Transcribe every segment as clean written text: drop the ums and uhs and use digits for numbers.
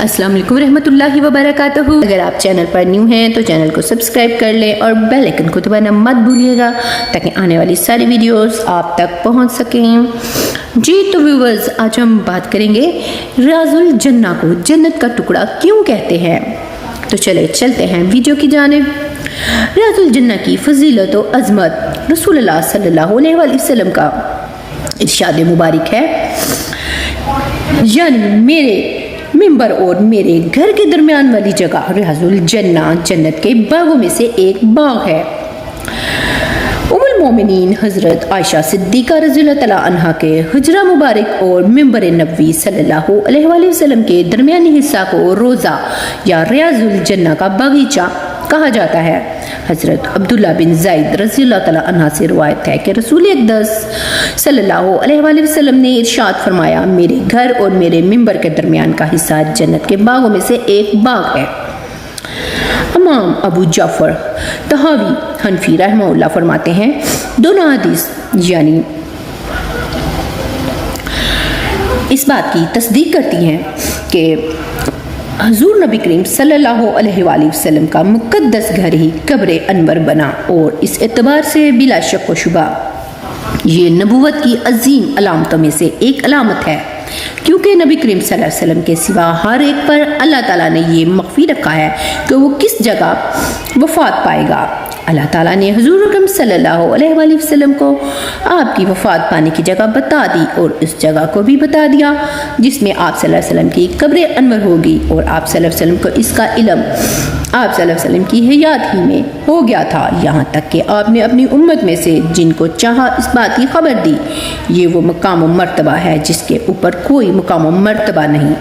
अस्सलाम वालेकुम रहमतुल्लाहि व बरकातहू। अगर आप चैनल पर न्यू हैं तो चैनल को सब्सक्राइब कर लें और बेल आइकन को दबाना मत भूलिएगा ताकि आने वाली सारी वीडियोस आप तक पहुंच सकें। जी तो व्यूवर्स, आज हम बात करेंगे रियाजुल जन्ना को जन्नत का टुकड़ा क्यों कहते हैं। तो चले चलते हैं वीडियो की जानिब। रियाजुल जन्ना की फजीलत और अजमत रसूलुल्लाह सल्लल्लाहु अलैहि वसल्लम का इरशाद मुबारक है, यानी मेरे मिंबर और मेरे घर के दरमियान वाली जगह रियाजुल जन्ना जन्नत के बागों में से एक बाग है। उम्मुल मोमिनीन हजरत आयशा सिद्दीका रज़ियल्लाहु तआला अन्हा के हुजरा मुबारक और मिंबर नबवी सल्लल्लाहु अलैहि वसल्लम के दरमियानी हिस्सा को रोज़ा या रियाजुल जन्ना का बगीचा कहा जाता है। हजरत अब्दुल्ला बिन ज़ैद रज़ियल्लाहु तआला अन्हा से रिवायत है कि रसूल अक़दस सल्लल्लाहु अलैहि वसल्लम ने इरशाद फरमाया, मेरे घर और मेरे मिंबर के दरमियान का हिस्सा जन्नत के बागों में से एक बाग है। इमाम अबू जाफर तहावी हनफी रहमहुल्लाह फरमाते हैं, दोनों हदीस यानी इस बात की तस्दीक करती हैं कि हुजूर नबी करीम सल्लल्लाहु अलैहि वसल्लम का मुक़द्दस घर ही कब्र अनवर बना और इस एतबार से बिला शक व शुबा ये नबूवत की अजीम अलामतों में से एक अलामत है, क्योंकि नबी करीम सल्लल्लाहु अलैहि वसल्लम के सिवा हर एक पर अल्लाह ताला ने ये मख्फी रखा है कि वो किस जगह वफ़ात पाएगा। अल्लाह ताला ने हुजूर अकरम सल्लल्लाहु अलैहि वसल्लम को आपकी वफ़ात पाने की जगह बता दी और इस जगह को भी बता दिया जिसमें आप सल्लल्लाहु अलैहि वसल्लम की कब्र अनवर होगी। और आप सल्लल्लाहु अलैहि वसल्लम को इसका इल्म आप सल्लल्लाहु अलैहि वसल्लम की हयात ही में हो गया था, यहाँ तक कि आपने अपनी उम्मत में से जिनको चाहा इस बात की खबर दी। ये वो मकाम व मर्तबा है जिसके ऊपर कोई मकाम व मर्तबा नहीं।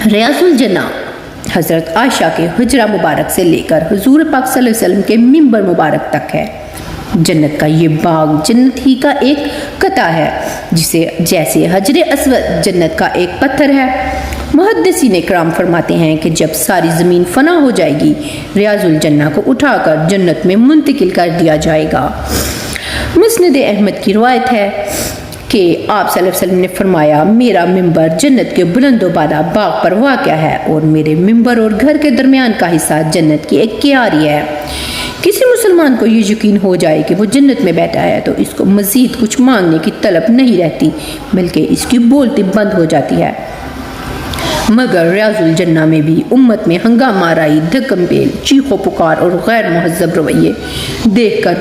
रियाजुल जन्ना हज़रत आयशा के हुजरा मुबारक से लेकर हुजूर पाक सल्लल्लाहु अलैहि वसल्लम के मिंबर मुबारक तक है। जन्नत का ये बाग जन्नत ही का एक कता है, जिसे जैसे हजरे अस्वद जन्नत का एक पत्थर है। मुहद्दिसीन इकराम फरमाते हैं कि जब सारी ज़मीन फना हो जाएगी, रियाजुल जन्ना को उठाकर जन्नत में मुंतकिल कर दिया जाएगा। मुस्नद अहमद की रिवायत है कि आप सल्लल्लाहु अलैहि वसल्लम ने फरमाया, मेरा मिंबर जन्नत के बुलंदो बाला बाग पर वाक़या है और मेरे मिंबर और घर के दरमियान का हिस्सा जन्नत की एक क्यारी है। किसी मुसलमान को ये यकीन हो जाए कि वो जन्नत में बैठा है तो इसको मज़ीद कुछ मांगने की तलब नहीं रहती, बल्कि इसकी बोलती बंद हो जाती है। मगर रियाजुल जन्ना में भी उम्मत में हंगामा राई, धक्कम-पेल, चीखो पुकार और गैर मुहज़्ज़ब रवैये देखकर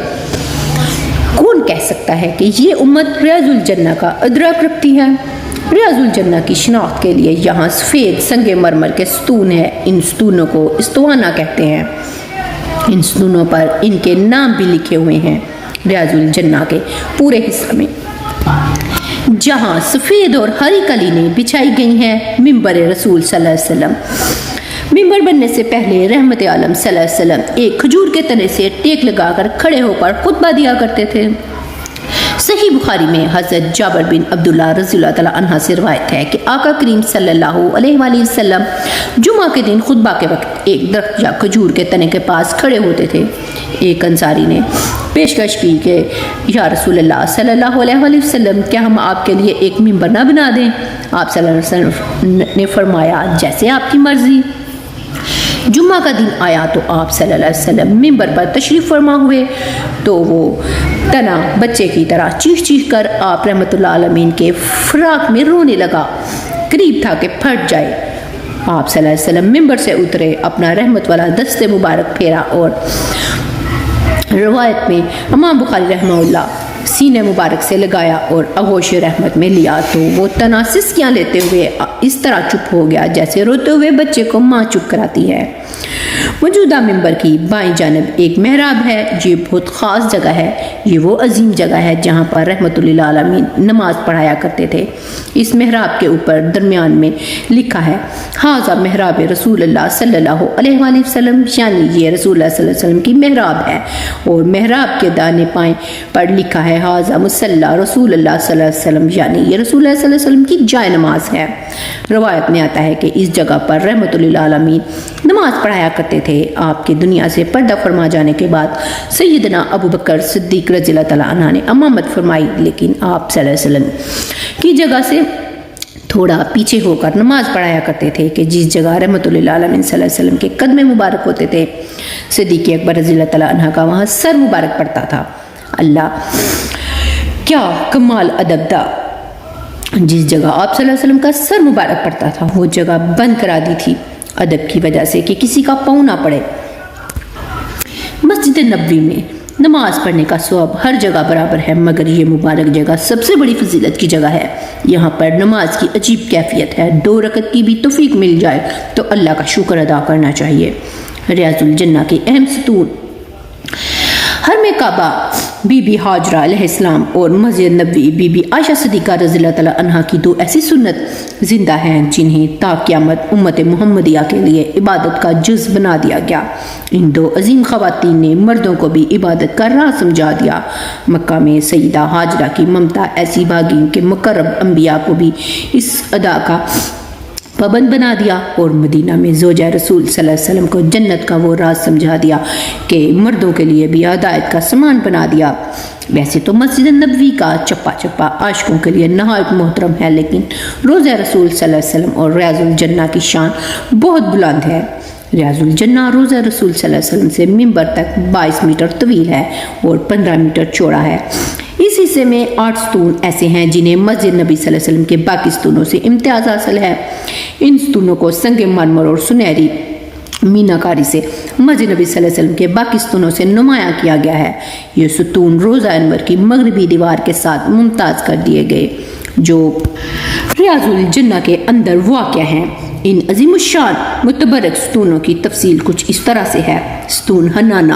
कौन कह सकता है कि ये उम्मत रियाजुल जन्ना का अदराक रखती है। रियाजुल जन्ना की शिनाख्त के लिए यहाँ सफ़ेद संगे मरमर के सतून है। इन सतूनों को इस्तवाना कहते हैं। इन सतूनों पर इनके नाम भी लिखे हुए हैं। रियाजुल जन्ना के पूरे हिस्से में जहाँ सफ़ेद और हरी कलीनें बिछाई गई हैं, मिंबर रसूल सल्लल्लाहु अलैहि वसल्लम। मिंबर बनने से पहले रहमत आलम सल्लल्लाहु अलैहि वसल्लम एक खजूर के तने से टेक लगाकर खड़े होकर खुतबा दिया करते थे। सही बुखारी में हज़रत जाबिर बिन अब्दुल्ला रज़ियल्लाहु तआला अन्हा से रिवायत है कि आका करीम सल्लल्लाहु अलैहि वसल्लम जुमा के दिन खुतबा के वक्त एक दरख्त या खजूर के तने के पास खड़े होते थे। एक अंसारी ने पेशकश की कि या रसूलल्लाह सल्लल्लाहु अलैहि वसल्लम, क्या हम आपके लिए एक मिंबर ना बना दें? आप सल्लल्लाहु अलैहि वसल्लम ने फरमाया, जैसे आपकी मर्जी। जुम्मा का दिन आया तो आप सल्लल्लाहु अलैहि वसल्लम मिंबर पर तशरीफ़ फरमा हुए तो वो तना बच्चे की तरह चीख चीख कर आप रहमतुल्लाह आलमीन के फ़राक में रोने लगा, करीब था कि फट जाए। आप सल्लल्लाहु अलैहि वसल्लम मिंबर से उतरे, अपना रहमत वाला दस्ते मुबारक फेरा और रवायत में इमाम बुखारी रहमहुल्लाह सीने मुबारक से लगाया और आगोश रहमत में लिया तो वो तना सिसकियाँ लेते हुए इस तरह चुप हो गया जैसे रोते हुए बच्चे को माँ चुप कराती है। मौजूदा मिंबर की बाईं जानब एक महराब है। ये बहुत ख़ास जगह है। ये वो अजीम जगह है जहाँ पर रहमतुल्लिल आलमीन नमाज पढ़ाया करते थे। इस महराब के ऊपर दरमियान में लिखा है, हाज़ा महराब रसूलुल्लाह सल्लल्लाहु अलैहि वसल्लम, यानी ये रसूलुल्लाह सल्लल्लाहु अलैहि वसल्लम की महराब है। और महराब के दाने पाएँ पर लिखा है, हाज़ा मुसल्ला रसूलुल्लाह सल्लल्लाहु अलैहि वसल्लम, यानी ये रसूलुल्लाह सल्लल्लाहु अलैहि वसल्लम की जाय नमाज है। रवायत में आता है कि इस जगह पर रहमतुल्लिल आलमीन नमाज पढ़ाया करते थे। आपके दुनिया से पर्दा फरमा जाने के बाद सैयदना अबू बकर सिद्दीक रज़ियल्लाहु तआला अन्हु ने इमामत फरमाई, लेकिन आप सल्लल्लाहु अलैहि वसल्लम की जगह से تھوڑا پیچھے ہو کر نماز پڑھایا کرتے تھے کہ جس جگہ رحمت للعالمین صلی اللہ علیہ وسلم کے قدم مبارک ہوتے تھے، صدیق اکبر رضی اللہ تعالیٰ عنہ کا وہاں سر مبارک پڑتا تھا۔ اللہ کیا کمال ادب تھا! جس جگہ آپ صلی اللہ علیہ وسلم کا سر مبارک پڑتا تھا وہ جگہ بند کرا دی تھی، ادب کی وجہ سے کہ کسی کا پاؤں نہ پڑے۔ مسجد نبوی میں نماز پڑھنے کا ثواب ہر جگہ برابر ہے، مگر یہ مبارک جگہ سب سے بڑی فضیلت کی جگہ ہے۔ یہاں پر نماز کی عجیب کیفیت ہے، 2 رکعت کی بھی توفیق مل جائے تو اللہ کا شکر ادا کرنا چاہیے۔ ریاض الجنہ کے اہم ستون حرم کعبہ بی بی حاجرہ علیہ السلام اور مسجد نبوی بی بی عائشہ صدیقہ رضی اللہ تعالیٰ عنہ کی 2 ایسی سنت زندہ ہیں جنہیں تا قیامت امت محمدیہ کے لیے عبادت کا جز بنا دیا گیا۔ ان 2 عظیم خواتین نے مردوں کو بھی عبادت کا راہ سمجھا دیا۔ مکہ میں سیدہ حاجرہ کی ممتا ایسی بھاگی کہ مقرب انبیاء کو بھی اس ادا کا پابند بنا دیا، اور مدینہ میں زوجہ رسول صلی اللہ علیہ وسلم کو جنت کا وہ راز سمجھا دیا کہ مردوں کے لیے بھی ہدایت کا سامان بنا دیا۔ ویسے تو مسجد نبوی کا چپا چپا عاشقوں کے لیے نہایت محترم ہے، لیکن روضہ رسول صلی اللہ علیہ وسلم اور ریاض الجنہ کی شان بہت بلند ہے۔ ریاض الجنہ روضہ رسول صلی اللہ علیہ وسلم سے منبر تک 22 میٹر طویل ہے اور 15 میٹر چوڑا ہے۔ اس حصے میں 8 ستون ایسے ہیں جنہیں مسجد نبی صلی اللہ علیہ وسلم کے باقی ستونوں سے امتیاز حاصل ہے۔ ان ستونوں کو سنگ مرمر اور سنہری میناکاری سے مسجد نبی صلی اللہ علیہ وسلم کے باقی ستونوں سے نمایاں کیا گیا ہے۔ یہ ستون روضہ انور کی مغربی دیوار کے ساتھ ممتاز کر دیے گئے جو ریاض الجنہ کے اندر واقع ہیں۔ ان عظیم الشان متبرک ستونوں کی تفصیل کچھ اس طرح سے ہے۔ ستون حنانہ،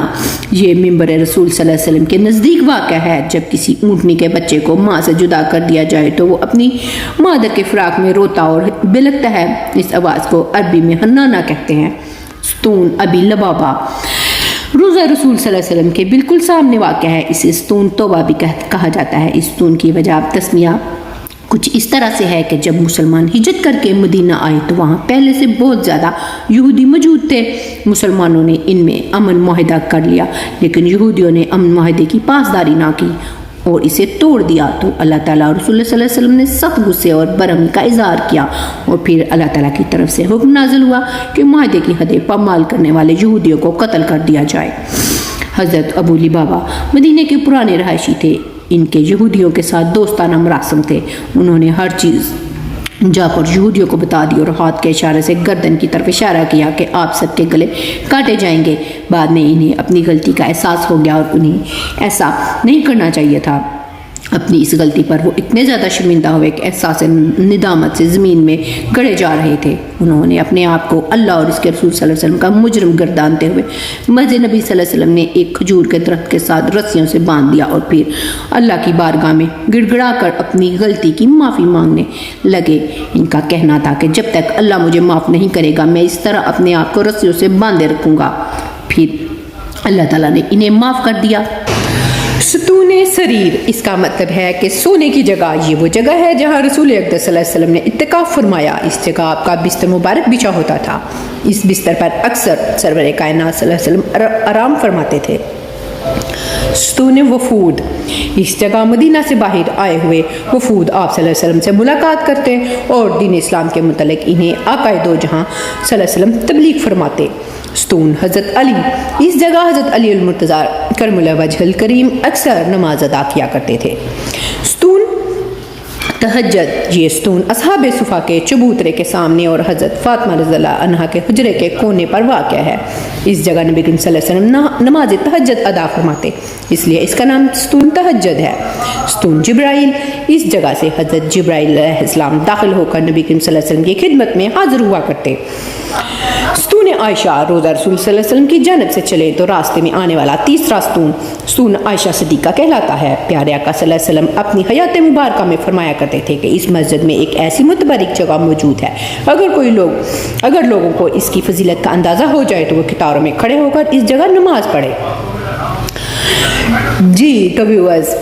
یہ منبر رسول صلی اللہ علیہ وسلم کے نزدیک واقع ہے۔ جب کسی اونٹنی کے بچے کو ماں سے جدا کر دیا جائے تو وہ اپنی مادر کے فراق میں روتا اور بلکتا ہے، اس آواز کو عربی میں حنانہ کہتے ہیں۔ ستون ابی لبابہ روضہ رسول صلی اللہ علیہ وسلم کے بالکل سامنے واقع ہے، اسے ستون توبہ بھی کہا جاتا ہے۔ اس ستون کی وجہ تسمیہ کچھ اس طرح سے ہے کہ جب مسلمان ہجرت کر کے مدینہ آئے تو وہاں پہلے سے بہت زیادہ یہودی موجود تھے۔ مسلمانوں نے ان میں امن معاہدہ کر لیا، لیکن یہودیوں نے امن معاہدے کی پاسداری نہ کی اور اسے توڑ دیا، تو اللہ تعالیٰ اور رسول اللہ صلی اللہ علیہ وسلم نے سخت غصے اور برہمی کا اظہار کیا، اور پھر اللہ تعالیٰ کی طرف سے حکم نازل ہوا کہ معاہدے کی حدیں پامال کرنے والے یہودیوں کو قتل کر دیا جائے۔ حضرت ابو لبابہ مدینے کے پرانے رہائشی تھے، ان کے یہودیوں کے ساتھ دوستانہ مراسم تھے۔ انہوں نے ہر چیز جا کر یہودیوں کو بتا دی اور ہاتھ کے اشارے سے گردن کی طرف اشارہ کیا کہ آپ سب کے گلے کاٹے جائیں گے۔ بعد میں انہیں اپنی غلطی کا احساس ہو گیا اور انہیں ایسا نہیں کرنا چاہیے تھا۔ اپنی اس غلطی پر وہ اتنے زیادہ شرمندہ ہوئے کہ احساس ندامت سے زمین میں گڑے جا رہے تھے۔ انہوں نے اپنے آپ کو اللہ اور اس کے رسول صلی اللہ علیہ وسلم کا مجرم گردانتے ہوئے مسجد نبی صلی اللہ علیہ وسلم نے ایک کھجور کے درخت کے ساتھ رسیوں سے باندھ دیا اور پھر اللہ کی بارگاہ میں گڑ گڑا کر اپنی غلطی کی معافی مانگنے لگے۔ ان کا کہنا تھا کہ جب تک اللہ مجھے معاف نہیں کرے گا میں اس طرح اپنے آپ کو رسیوں سے باندھے رکھوں گا۔ پھر اللہ تعالیٰ نے انہیں معاف کر دیا۔ ستون سریر، اس کا مطلب ہے کہ سونے کی جگہ، یہ وہ جگہ ہے جہاں رسول اقدس صلی اللہ علیہ وسلم نے اعتکاف فرمایا۔ اس جگہ آپ کا بستر مبارک بچھا ہوتا تھا۔ اس بستر پر اکثر سرور کائنات صلی اللہ علیہ وسلم آرام فرماتے تھے۔ ستون وفود، اس جگہ مدینہ سے باہر آئے ہوئے وفود آپ صلی اللہ علیہ وسلم سے ملاقات کرتے اور دین اسلام کے متعلق انہیں آقائے دو جہاں صلی اللہ علیہ وسلم تبلیغ فرماتے۔ ستون حضرت علی، اس جگہ حضرت علی المرتضیٰ کرم اللہ وجہ الکریم اکثر نماز ادا کیا کرتے تھے۔ ستون تہجد، یہ ستون اصحاب صفا کے چبوترے کے سامنے اور حضرت فاطمہ رضی اللہ عنہا کے حجرے کے کونے پر واقع ہے۔ اس جگہ نبی کریم صلی اللہ علیہ وسلم نماز تہجد ادا فرماتے، اس لیے اس کا نام ستون تہجد ہے۔ ستون جبرائیل، اس جگہ سے حضرت جبرائیل علیہ السلام داخل ہو کر نبی کریم صلی اللہ علیہ وسلم کی خدمت میں حاضر ہوا کرتے۔ ستون عائشہ، روضہ رسول صلی اللہ علیہ وسلم کی جانب سے چلے تو راستے میں آنے والا تیسرا ستون عائشہ صدیقہ کہلاتا ہے۔ پیارے آقا صلی اللہ علیہ وسلم اپنی حیات مبارکہ میں فرمایا کرتے تھے کہ اس مسجد میں ایک ایسی متبرک جگہ موجود ہے، اگر لوگوں کو اس کی فضیلت کا اندازہ ہو جائے تو وہ قطاروں میں کھڑے ہو کر اس جگہ نماز پڑھے۔ جی تو ویورز،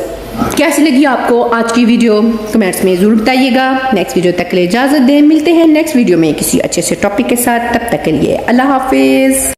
کیسی لگی آپ کو آج کی ویڈیو؟ کمنٹس میں ضرور بتائیے گا۔ نیکسٹ ویڈیو تک کے لیے اجازت دیں، ملتے ہیں نیکسٹ ویڈیو میں کسی اچھے سے ٹاپک کے ساتھ، تب تک کے لیے اللہ حافظ۔